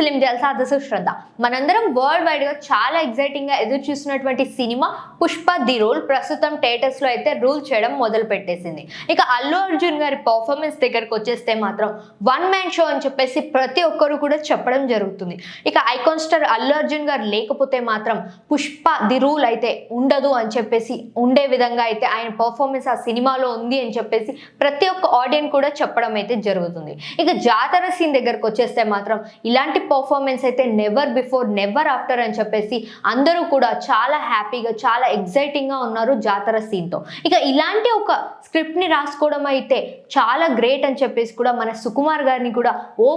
Film జల్సా దసు శ్రద్ధ మనందరం world wide గా చాలా ఎక్సైటింగ్ గా ఎదురు చూస్తున్నటువంటి సినిమా పుష్ప ది రూల్ ప్రస్తుతం థియేటర్స్ లో అయితే రూల్ చేయడం మొదలు పెట్టేసింది. ఇక అల్లు అర్జున్ గారి పర్ఫార్మెన్స్ దగ్గరకు వచ్చేస్తే మాత్రం వన్ మ్యాన్ షో అని చెప్పేసి ప్రతి ఒక్కరు కూడా చెప్పడం జరుగుతుంది. ఇక ఐకాన్ స్టార్ అల్లు అర్జున్ గారు లేకపోతే మాత్రం పుష్ప ది రూల్ అయితే ఉండదు అని చెప్పేసి ఉండే విధంగా అయితే ఆయన పర్ఫార్మెన్స్ ఆ సినిమాలో ఉంది అని చెప్పేసి ప్రతి ఒక్క ఆడియన్స్ కూడా చెప్పడం అయితే జరుగుతుంది. ఇక జాతర సీన్ దగ్గరకు వచ్చేస్తే మాత్రం ఇలాంటి పర్ఫార్మెన్స్ అయితే నెవర్ బిఫోర్ నెవర్ ఆఫ్టర్ అని చెప్పేసి అందరూ కూడా చాలా హ్యాపీగా చాలా ఎక్సైటింగ్ గా ఉన్నారు జాతర సీన్ తో. ఇక ఇలాంటి ఒక స్క్రిప్ట్ ని రాసుకోవడం అయితే చాలా గ్రేట్ అని చెప్పేసి కూడా మన సుకుమార్ గారిని కూడా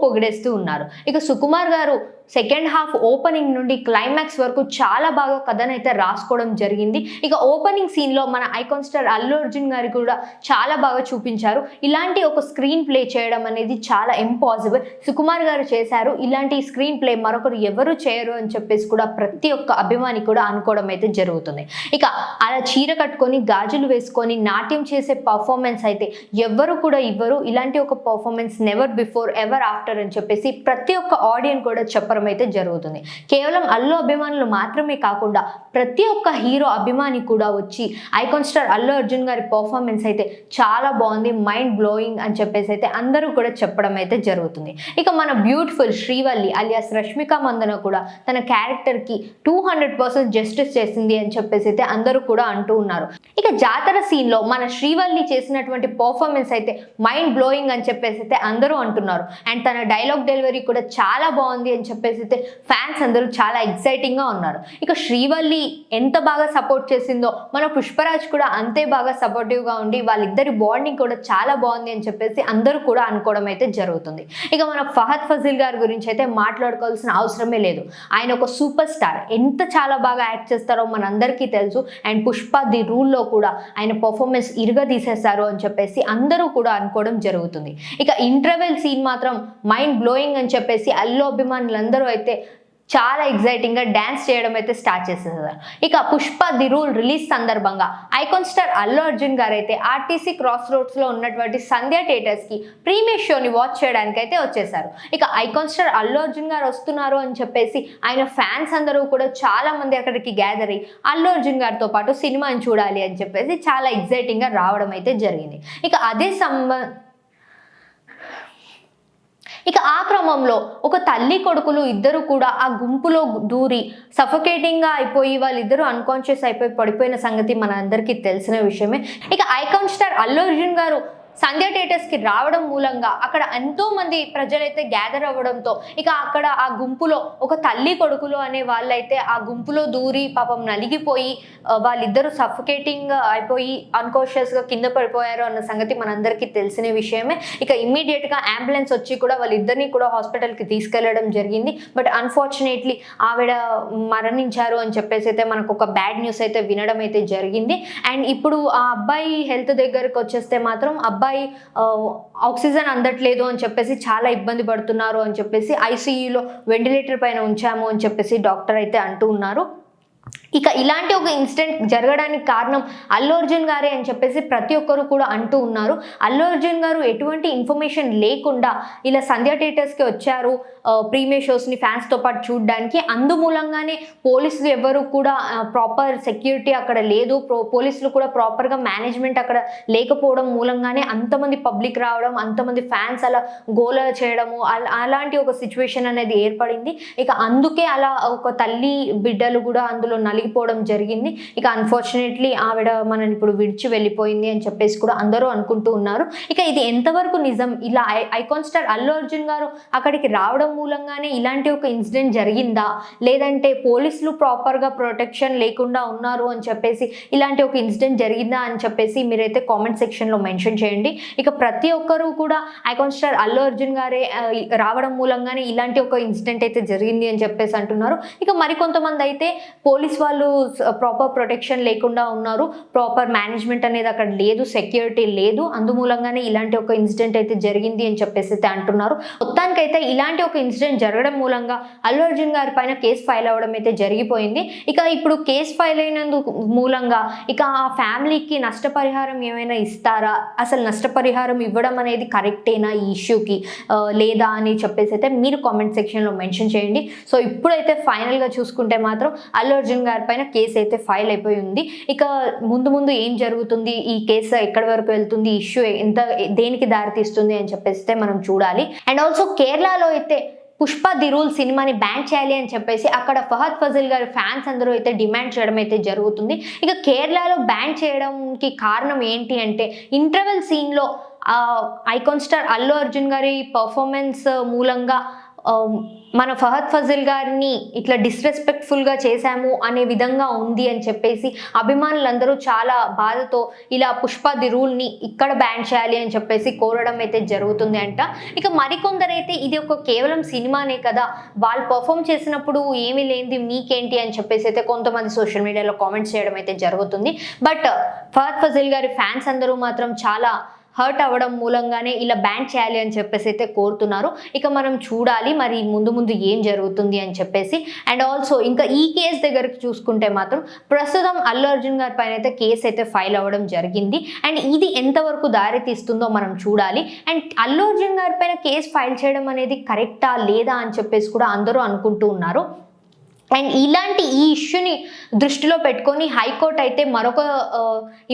పొగిడేస్తూ ఉన్నారు. ఇక సుకుమార్ గారు సెకండ్ హాఫ్ ఓపెనింగ్ నుండి క్లైమాక్స్ వరకు చాలా బాగా కథనైతే రాసుకోవడం జరిగింది. ఇక ఓపెనింగ్ సీన్ లో మన ఐకాన్ స్టార్ అల్లు అర్జున్ గారి కూడా చాలా బాగా చూపించారు. ఇలాంటి ఒక స్క్రీన్ ప్లే చేయడం అనేది చాలా ఇంపాసిబుల్, సుకుమార్ గారు చేశారు. ఇలాంటి స్క్రీన్ ప్లే మరొకరు ఎవరు చేయరు అని చెప్పేసి కూడా ప్రతి ఒక్క అభిమాని కూడా అనుకోవడం అయితే జరుగుతుంది. ఇక అలా చీర కట్టుకొని గాజులు వేసుకొని నాట్యం చేసే పర్ఫార్మెన్స్ అయితే ఎవ్వరు కూడా ఇవ్వరు. ఇలాంటి ఒక performance never before ever after అని చెప్పేసి ప్రతి ఒక్క ఆడియన్స్ కూడా చెప్పడం అయితే జరుగుతుంది. కేవలం అల్లు అభిమానులు మాత్రమే కాకుండా ప్రతి ఒక్క హీరో అభిమాని కూడా వచ్చి ఐకాన్ స్టార్ అల్లు అర్జున్ గారి పర్ఫార్మెన్స్ అయితే చాలా బాగుంది, మైండ్ బ్లోయింగ్ అని చెప్పేసి అయితే అందరూ కూడా చెప్పడం అయితే జరుగుతుంది. ఇక మన బ్యూటిఫుల్ శ్రీవల్లి అలియాస్ రష్మిక మందన కూడా తన క్యారెక్టర్ కి 200% జస్టిస్ చేసింది అని చెప్పేసి అయితే అందరూ కూడా అంటూ ఉన్నారు. ఇక జాతర సీన్ లో మన శ్రీవల్లి చేసినటువంటి పర్ఫార్మెన్స్ అయితే మైండ్ బ్లోయింగ్ అని చెప్పేసి అయితే అందరూ అంటున్నారు. అండ్ తన డైలాగ్ డెలివరీ కూడా చాలా బాగుంది అని చెప్పేసి అయితే ఫ్యాన్స్ అందరూ చాలా ఎక్సైటింగ్ గా ఉన్నారు. ఇక శ్రీవల్లి ఎంత బాగా సపోర్ట్ చేసిందో మన పుష్పరాజ్ కూడా అంతే బాగా సపోర్టివ్ గా ఉండి వాళ్ళిద్దరి బాండింగ్ కూడా చాలా బాగుంది అని చెప్పేసి అందరూ కూడా అనుకోవడం అయితే జరుగుతుంది. ఇక మన ఫహద్ ఫజిల్ గారి గురించి అయితే మాట్లాడుకోవాల్సిన అవసరమే లేదు. ఆయన ఒక సూపర్ స్టార్, ఎంత చాలా బాగా యాక్ట్ చేస్తారో మనందరికీ తెలుసు. అండ్ పుష్ప ది రూల్ లో కూడా ఆయన పర్ఫార్మెన్స్ ఇరగదీసేశారు అని చెప్పేసి అందరూ కూడా అనుకోవడం జరుగుతుంది. ఇక ఇంటర్వెల్ సీన్ మాత్రం మైండ్ బ్లోయింగ్ అని చెప్పేసి అల్లు అభిమానులందరూ అయితే చాలా ఎక్సైటింగ్ గా డాన్స్ చేయడం అయితే స్టార్ట్ చేసేసారు. ఇక పుష్ప ది రూల్ రిలీజ్ సందర్భంగా ఐకాన్ స్టార్ అల్లు అర్జున్ గారు అయితే ఆర్టీసీ క్రాస్ రోడ్స్ లో ఉన్నటువంటి సంధ్య థియేటర్స్ కి ప్రీమియర్ షోని వాచ్ చేయడానికి అయితే వచ్చేసారు. ఇక ఐకాన్ స్టార్ అల్లు అర్జున్ గారు వస్తున్నారు అని చెప్పేసి ఆయన ఫ్యాన్స్ అందరూ కూడా చాలా మంది అక్కడికి గ్యాదర్ అయ్యి అల్లు అర్జున్ గారితో పాటు సినిమాని చూడాలి అని చెప్పేసి చాలా ఎక్సైటింగ్ గా రావడం అయితే జరిగింది. ఇక ఆ క్రమంలో ఒక తల్లి కొడుకులు ఇద్దరు కూడా ఆ గుంపులో దూరి సఫోకేటింగ్ గా అయిపోయి వాళ్ళిద్దరూ అన్కాన్షియస్ అయిపోయి పడిపోయిన సంగతి మన అందరికీ తెలిసిన విషయమే. ఇక ఐకాన్ స్టార్ అల్లు అర్జున్ గారు సంధ్య థియేటర్స్ కి రావడం మూలంగా అక్కడ ఎంతో మంది ప్రజలైతే గ్యాదర్ అవ్వడంతో ఇక అక్కడ ఆ గుంపులో ఒక తల్లి కొడుకులు అనే వాళ్ళైతే ఆ గుంపులో దూరి పాపం నలిగిపోయి వాళ్ళిద్దరూ సఫోకేటింగ్ అయిపోయి అన్కాన్షియస్ గా కింద పడిపోయారు అన్న సంగతి మనందరికీ తెలిసిన విషయమే. ఇక ఇమ్మీడియట్ గా అంబులెన్స్ వచ్చి కూడా వాళ్ళిద్దరిని కూడా హాస్పిటల్ కి తీసుకెళ్లడం జరిగింది. బట్ అన్ఫార్చునేట్లీ ఆవిడ మరణించారు అని చెప్పేసి అయితే మనకు ఒక బ్యాడ్ న్యూస్ అయితే వినడం అయితే జరిగింది. అండ్ ఇప్పుడు ఆ అబ్బాయి హెల్త్ దగ్గరకు వచ్చేస్తే మాత్రం అబ్బాయి ఆక్సిజన్ అందట్లేదు అని చెప్పేసి చాలా ఇబ్బంది పడుతున్నారు అని చెప్పేసి ఐసీయూలో వెంటిలేటర్ పైన ఉంచాము అని చెప్పేసి డాక్టర్ అయితే అంటూ ఉన్నారు. ఇక ఇలాంటి ఒక ఇన్సిడెంట్ జరగడానికి కారణం అల్లు అర్జున్ గారే అని చెప్పేసి ప్రతి ఒక్కరు కూడా అంటూ ఉన్నారు. అల్లు అర్జున్ గారు ఎటువంటి ఇన్ఫర్మేషన్ లేకుండా ఇలా సంధ్య థియేటర్స్కి వచ్చారు ప్రీమియర్ షోస్ని ఫ్యాన్స్తో పాటు చూడడానికి. అందుమూలంగానే పోలీసులు ఎవరు కూడా ప్రాపర్ సెక్యూరిటీ అక్కడ లేదు, పోలీసులు కూడా ప్రాపర్గా మేనేజ్మెంట్ అక్కడ లేకపోవడం మూలంగానే అంతమంది పబ్లిక్ రావడం, అంతమంది ఫ్యాన్స్ అలా గోల చేయడము అలాంటి ఒక సిచ్యువేషన్ అనేది ఏర్పడింది. ఇక అందుకే అలా ఒక తల్లి బిడ్డలు కూడా అందులో నలిగిపోవడం జరిగింది. ఇక అన్ఫార్చునేట్లీ ఆవిడ మనని ఇప్పుడు విడిచి వెళ్ళిపోయింది అని చెప్పేసి కూడా అందరూ అనుకుంటూ ఉన్నారు. ఇక ఇది ఎంతవరకు నిజం, ఇలా ఐకాన్ స్టార్ అల్లు అర్జున్ గారు అక్కడికి రావడం మూలంగానే ఇలాంటి ఒక ఇన్సిడెంట్ జరిగిందా, లేదంటే పోలీసులు ప్రాపర్గా ప్రొటెక్షన్ లేకుండా ఉన్నారు అని చెప్పేసి ఇలాంటి ఒక ఇన్సిడెంట్ జరిగిందా అని చెప్పేసి మీరైతే కామెంట్ సెక్షన్లో మెన్షన్ చేయండి. ఇక ప్రతి ఒక్కరూ కూడా ఐకాన్ స్టార్ అల్లు అర్జున్ గారే రావడం మూలంగానే ఇలాంటి ఒక ఇన్సిడెంట్ అయితే జరిగింది అని చెప్పేసి అంటున్నారు. ఇక మరికొంతమంది అయితే పోలీస్ వాళ్ళు ప్రాపర్ ప్రొటెక్షన్ లేకుండా ఉన్నారు, ప్రాపర్ మేనేజ్మెంట్ అనేది అక్కడ లేదు, సెక్యూరిటీ లేదు, అందుమూలంగానే ఇలాంటి ఒక ఇన్సిడెంట్ అయితే జరిగింది అని చెప్పేసి అయితే అంటున్నారు. మొత్తానికైతే ఇలాంటి ఒక ఇన్సిడెంట్ జరగడం మూలంగా అల్లు అర్జున్ గారి పైన కేసు ఫైల్ అవ్వడం అయితే జరిగిపోయింది. ఇక ఇప్పుడు కేసు ఫైల్ అయినందుకు మూలంగా ఇక ఆ ఫ్యామిలీకి నష్టపరిహారం ఏమైనా ఇస్తారా, అసలు నష్టపరిహారం ఇవ్వడం అనేది కరెక్టేనా ఈ ఇష్యూకి లేదా అని చెప్పేసి అయితే మీరు కామెంట్ సెక్షన్లో మెన్షన్ చేయండి. సో ఇప్పుడైతే ఫైనల్గా చూసుకుంటే మాత్రం అల్లు అర్జున్ గారి పైన కేసు అయితే ఫైల్ అయిపోయి ఉంది. ఇక ముందు ముందు ఏం జరుగుతుంది, ఈ కేసు ఎక్కడి వరకు వెళ్తుంది, ఇష్యూ ఎంత దేనికి దారితీస్తుంది అని చెప్పేసి మనం చూడాలి. అండ్ ఆల్సో కేరళలో అయితే పుష్ప ది రూల్ సినిమాని బ్యాన్ చేయాలి అని చెప్పేసి అక్కడ ఫహద్ ఫజిల్ గారి ఫ్యాన్స్ అందరూ అయితే డిమాండ్ చేయడం అయితే జరుగుతుంది. ఇక కేరళలో బ్యాన్ చేయడానికి కారణం ఏంటి అంటే ఇంటర్వెల్ సీన్లో ఐకాన్ స్టార్ అల్లు అర్జున్ గారి పర్ఫార్మెన్స్ మూలంగా మన ఫహద్ ఫజిల్ గారిని ఇట్లా డిస్రెస్పెక్ట్ఫుల్గా చేశాము అనే విధంగా ఉంది అని చెప్పేసి అభిమానులందరూ చాలా బాధతో ఇలా పుష్ప ది రూల్ని ఇక్కడ బ్యాన్ చేయాలి అని చెప్పేసి కోరడం అయితే జరుగుతుంది అంట. ఇక మరికొందరైతే ఇది ఒక కేవలం సినిమానే కదా, వాళ్ళు పర్ఫామ్ చేసినప్పుడు ఏమీ లేనిది మీకేంటి అని చెప్పేసి అయితే కొంతమంది సోషల్ మీడియాలో కామెంట్స్ చేయడం అయితే జరుగుతుంది. బట్ ఫహద్ ఫజిల్ గారి ఫ్యాన్స్ అందరూ మాత్రం చాలా హర్ట్ అవ్వడం మూలంగానే ఇలా బ్యాన్ చేయాలి అని చెప్పేసి అయితే కోరుతున్నారు. ఇక మనం చూడాలి మరి ముందు ముందు ఏం జరుగుతుంది అని చెప్పేసి. అండ్ ఆల్సో ఇంకా ఈ కేసు దగ్గరికి చూసుకుంటే మాత్రం ప్రస్తుతం అల్లు అర్జున్ గారి పైన అయితే కేసు అయితే ఫైల్ అవ్వడం జరిగింది. అండ్ ఇది ఎంతవరకు దారి తీస్తుందో మనం చూడాలి. అండ్ అల్లు అర్జున్ గారి పైన కేసు ఫైల్ చేయడం అనేది కరెక్టా లేదా అని చెప్పేసి కూడా అందరూ అనుకుంటూ ఉన్నారు. అండ్ ఇలాంటి ఈ ఇష్యూని దృష్టిలో పెట్టుకొని హైకోర్టు అయితే మరొక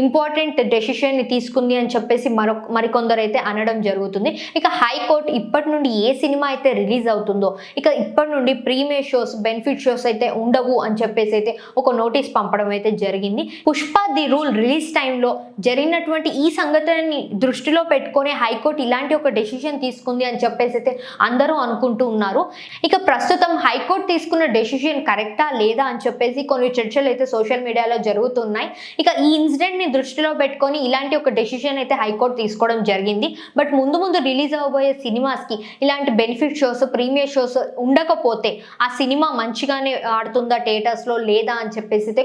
ఇంపార్టెంట్ డెసిషన్ని తీసుకుంది అని చెప్పేసి మరికొందరు అయితే అనడం జరుగుతుంది. ఇక హైకోర్టు ఇప్పటి నుండి ఏ సినిమా అయితే రిలీజ్ అవుతుందో ఇక ఇప్పటి నుండి ప్రీమియర్ షోస్, బెనిఫిట్ షోస్ అయితే ఉండవు అని చెప్పేసి అయితే ఒక నోటీస్ పంపడం అయితే జరిగింది. పుష్ప ది రూల్ రిలీజ్ టైంలో జరిగినటువంటి ఈ సంఘటనని దృష్టిలో పెట్టుకొని హైకోర్టు ఇలాంటి ఒక డెసిషన్ తీసుకుంది అని చెప్పేసి అయితే అందరూ అనుకుంటూ ఉన్నారు. ఇక ప్రస్తుతం హైకోర్టు తీసుకున్న డెసిషన్ కరెక్టా లేదా అని చెప్పేసి కొన్ని చర్చలు అయితే సోషల్ మీడియాలో జరుగుతున్నాయి. ఇక ఈ ఇన్సిడెంట్ ని దృష్టిలో పెట్టుకొని ఇలాంటి ఒక డెసిషన్ అయితే హైకోర్టు తీసుకోవడం జరిగింది. బట్ ముందు ముందు రిలీజ్ అవ్వబోయే సినిమాస్ కి ఇలాంటి బెనిఫిట్ షోస్, ప్రీమియర్ షోస్ ఉండకపోతే ఆ సినిమా మంచిగానే ఆడుతుందా థియేటర్స్ లో లేదా అని చెప్పేసి అయితే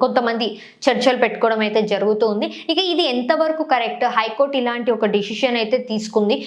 కొంతమంది చర్చలు పెట్టుకోవడం అయితే జరుగుతుంది. ఇక ఇది ఎంతవరకు కరెక్ట్, హైకోర్టు ఇలాంటి ఒక డెసిషన్ అయితే తీసుకుంది.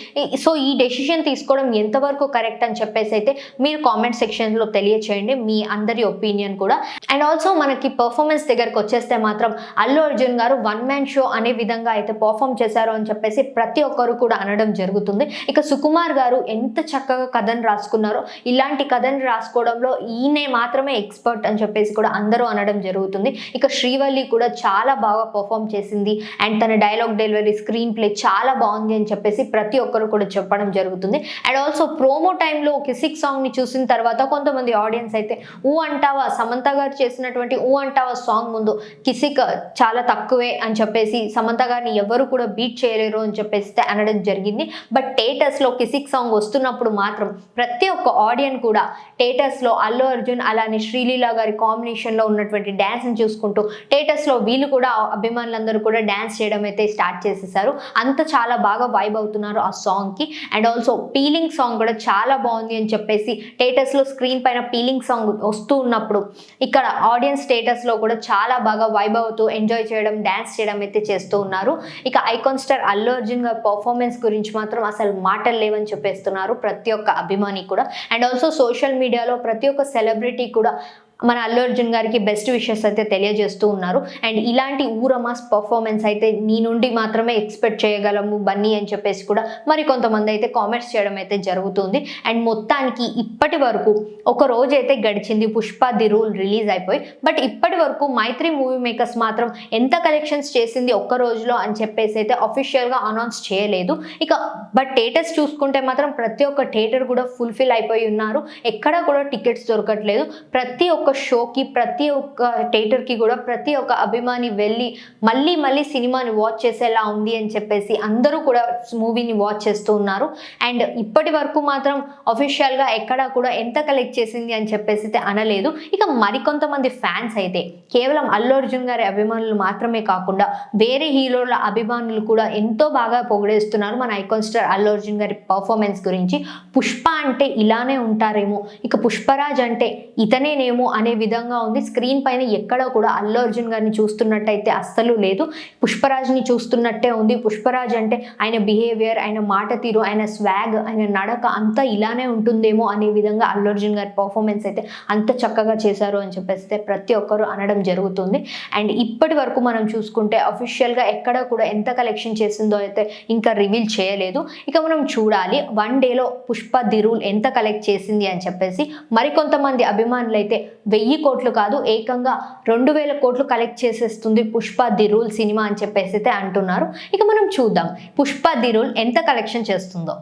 సో ఈ డెసిషన్ తీసుకోవడం ఎంతవరకు కరెక్ట్ అని చెప్పేసి అయితే మీరు కామెంట్ సెక్షన్ లో తెలియచేయండి మీ అందరి ఒపీనియన్ కూడా. అండ్ ఆల్సో మనకి పర్ఫార్మెన్స్ దగ్గరకు వచ్చేస్తే మాత్రం అల్లు అర్జున్ గారు వన్ మ్యాన్ షో అనే విధంగా అయితే పర్ఫామ్ చేశారు అని చెప్పేసి ప్రతి ఒక్కరు కూడా అనడం జరుగుతుంది. ఇక సుకుమార్ గారు ఎంత చక్కగా కథను రాసుకున్నారో ఇలాంటి కథను రాసుకోవడంలో ఈయనే మాత్రమే ఎక్స్పర్ట్ అని చెప్పేసి కూడా అందరూ అనడం జరుగుతుంది. ఇక శ్రీవల్లి కూడా చాలా బాగా పర్ఫామ్ చేసింది అండ్ తన డైలాగ్ డెలివరీ, స్క్రీన్ ప్లే చాలా బాగుంది అని చెప్పేసి ప్రతి ఒక్కరు కూడా చెప్పడం జరుగుతుంది. అండ్ ఆల్సో ప్రోమో టైంలో కిసిక్ సాంగ్ ని చూసిన తర్వాత కొంతమంది ఆడియన్స్ అయితే ఊ అంటావా, సమంత గారు చేసినటువంటి ఊ అంటావా సాంగ్ ముందు కిసిక్ చాలా తక్కువే అని చెప్పేసి సమంత గారిని ఎవరు కూడా బీట్ చేయలేరు అని చెప్పేసి అనడం జరిగింది. బట్ థియేటర్స్ లో కిసిక్ సాంగ్ వస్తున్నప్పుడు మాత్రం ప్రతి ఒక్క ఆడియన్స్ కూడా థియేటర్స్ లో అల్లు అర్జున్ అలానే శ్రీలీల గారి కాంబినేషన్ లో ఉన్నటువంటి డాన్స్ ని చూసుకుంటూ థియేటర్స్ లో వీళ్ళు కూడా అభిమానులందరూ కూడా డాన్స్ చేయడం అయితే స్టార్ట్ చేసేసారు. అంత చాలా బాగా వైబ్ అవుతున్నారు ఆ సాంగ్ కి. అండ్ ఆల్సో పీలింగ్ సాంగ్ కూడా చాలా బాగుంది అని చెప్పేసి థియేటర్స్ లో స్క్రీన్ పైన పీలింగ్ సాంగ్ వస్తూ ఉన్నప్పుడు ఇక్కడ ఆడియన్స్ స్టేటస్ లో కూడా చాలా బాగా వైబ్ అవుతూ ఎంజాయ్ చేయడం, డాన్స్ చేయడం అయితే చేస్తూ ఉన్నారు. ఇక ఐకాన్ స్టార్ అల్లు అర్జున్ గారి పర్ఫార్మెన్స్ గురించి మాత్రం అసలు మాటలు లేవని చెప్పేస్తున్నారు ప్రతి ఒక్క అభిమాని కూడా. అండ్ ఆల్సో సోషల్ మీడియాలో ప్రతి ఒక్క సెలబ్రిటీ కూడా మన అల్లు అర్జున్ గారికి బెస్ట్ విషెస్ అయితే తెలియజేస్తూ ఉన్నారు. అండ్ ఇలాంటి ఊరమాస్ పర్ఫార్మెన్స్ అయితే నీ నుండి మాత్రమే ఎక్స్పెక్ట్ చేయగలము బన్నీ అని చెప్పేసి కూడా మరి కొంతమంది అయితే కామెంట్స్ చేయడం అయితే జరుగుతుంది. అండ్ మొత్తానికి ఇప్పటి వరకు ఒక రోజు అయితే గడిచింది పుష్ప ది రూల్ రిలీజ్ అయిపోయి. బట్ ఇప్పటి వరకు మైత్రి మూవీ మేకర్స్ మాత్రం ఎంత కలెక్షన్స్ చేసింది ఒక్క రోజులో అని చెప్పేసి అయితే అఫీషియల్గా అనౌన్స్ చేయలేదు. ఇక బట్ థియేటర్స్ చూసుకుంటే మాత్రం ప్రతి ఒక్క థియేటర్ కూడా ఫుల్ఫిల్ అయిపోయి ఉన్నారు. ఎక్కడ కూడా టికెట్స్ దొరకట్లేదు. ప్రతి ఒక్క షోకి, ప్రతి ఒక్క థియేటర్కి కూడా ప్రతి ఒక్క అభిమాని వెళ్ళి మళ్ళీ సినిమాని వాచ్ చేసేలా ఉంది అని చెప్పేసి అందరూ కూడా మూవీని వాచ్ చేస్తూ ఉన్నారు. అండ్ ఇప్పటి వరకు మాత్రం అఫీషియల్గా ఎక్కడా కూడా ఎంత కలెక్ట్ చేసింది అని చెప్పేసి అయితే అనలేదు. ఇక మరికొంతమంది ఫ్యాన్స్ అయితే కేవలం అల్లు అర్జున్ గారి అభిమానులు మాత్రమే కాకుండా వేరే హీరోల అభిమానులు కూడా ఎంతో బాగా పొగిడేస్తున్నారు మన ఐకాన్ స్టార్ అల్లు అర్జున్ గారి పర్ఫార్మెన్స్ గురించి. పుష్ప అంటే ఇలానే ఉంటారేమో, ఇక పుష్పరాజ్ అంటే ఇతనేనేమో అనే విధంగా ఉంది. స్క్రీన్ పైన ఎక్కడ కూడా అల్లు అర్జున్ గారిని చూస్తున్నట్టయితే అస్సలు లేదు, పుష్పరాజ్ని చూస్తున్నట్టే ఉంది. పుష్పరాజ్ అంటే ఆయన బిహేవియర్, ఆయన మాట తీరు, ఆయన స్వాగ్, ఆయన నడక అంతా ఇలానే ఉంటుందేమో అనే విధంగా అల్లు అర్జున్ గారి పర్ఫార్మెన్స్ అయితే అంత చక్కగా చేశారు అని చెప్పేసి ప్రతి ఒక్కరు అనడం జరుగుతుంది. అండ్ ఇప్పటి వరకు మనం చూసుకుంటే అఫీషియల్గా ఎక్కడ కూడా ఎంత కలెక్షన్ చేసిందో అయితే ఇంకా రివీల్ చేయలేదు. ఇక మనం చూడాలి 1 డేలో పుష్ప ది రూల్ ఎంత కలెక్ట్ చేసింది అని చెప్పేసి. మరికొంతమంది అభిమానులు అయితే 1000 కోట్లు కాదు ఏకంగా 2000 కోట్లు కలెక్ట్ చేసేస్తుంది పుష్ప ది రూల్ సినిమా అని చెప్పేసి అయితే అంటున్నారు. ఇక మనం చూద్దాం పుష్ప ది రూల్ ఎంత కలెక్షన్ చేస్తుందో.